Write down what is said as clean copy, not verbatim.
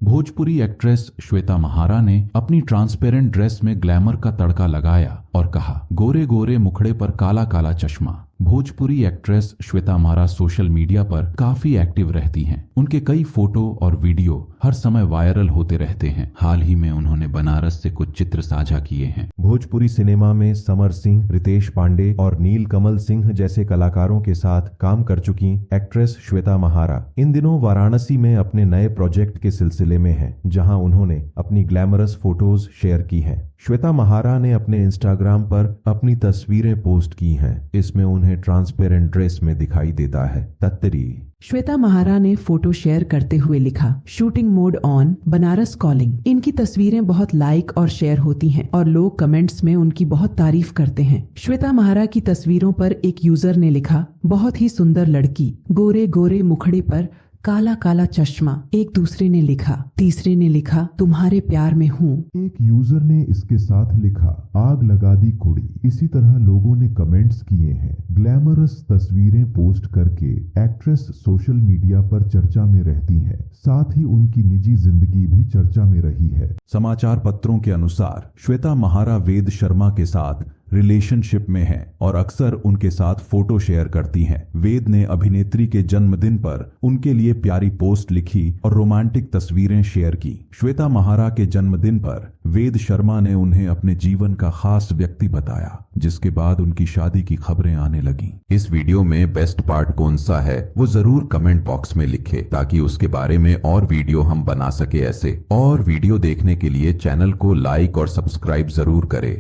Bhojpuri actress Shweta महारा ने अपनी ट्रांसपेरेंट ड्रेस में ग्लैमर का तड़का लगाया और कहा, गोरे गोरे मुखड़े पर काला काला चश्मा। भोजपुरी एक्ट्रेस श्वेता महारा सोशल मीडिया पर काफी एक्टिव रहती हैं। उनके कई फोटो और वीडियो हर समय वायरल होते रहते हैं। हाल ही में उन्होंने बनारस से कुछ चित्र साझा किए हैं। भोजपुरी सिनेमा में समर सिंह, रितेश पांडे और नील कमल सिंह जैसे कलाकारों के साथ काम कर चुकी एक्ट्रेस श्वेता महारा इन दिनों वाराणसी में अपने नए प्रोजेक्ट के सिलसिले में हैं, जहां उन्होंने अपनी ग्लैमरस फोटोज शेयर की हैं। श्वेता महारा ने अपने इंस्टाग्राम पर अपनी तस्वीरें पोस्ट की हैं। इसमें उन्हें ट्रांसपेरेंट ड्रेस में दिखाई देता है। तत्तरी श्वेता महारा ने फोटो शेयर करते हुए लिखा, shooting mode on, Banaras calling. इनकी तस्वीरें बहुत लाइक और शेयर होती हैं और लोग कमेंट्स में उनकी बहुत तारीफ करते हैं। श्वेता महारा की तस्वीरों पर एक यूजर ने लिखा, बहुत ही सुंदर लड़की, गोरे गोरे मुखड़े पर काला काला चश्मा। एक दूसरे ने लिखा, तीसरे ने लिखा, तुम्हारे प्यार में हूँ। एक यूजर ने इसके साथ लिखा, आग लगा दी कुड़ी। इसी तरह लोगों ने कमेंट्स किए हैं। ग्लैमरस तस्वीरें पोस्ट करके एक्ट्रेस सोशल मीडिया पर चर्चा में रहती है। साथ ही उनकी निजी जिंदगी भी चर्चा में रही है। समाचार पत्रों के अनुसार श्वेता महारा वेद शर्मा के साथ रिलेशनशिप में हैं और अक्सर उनके साथ फोटो शेयर करती हैं। वेद ने अभिनेत्री के जन्मदिन पर उनके लिए प्यारी पोस्ट लिखी और रोमांटिक तस्वीरें शेयर की। श्वेता महारा के जन्मदिन पर वेद शर्मा ने उन्हें अपने जीवन का खास व्यक्ति बताया, जिसके बाद उनकी शादी की खबरें आने लगीं। इस वीडियो में बेस्ट पार्ट कौन सा है वो जरूर कमेंट बॉक्स में लिखे, ताकि उसके बारे में और वीडियो हम बना सके। ऐसे और वीडियो देखने के लिए चैनल को लाइक और सब्सक्राइब जरूर करें।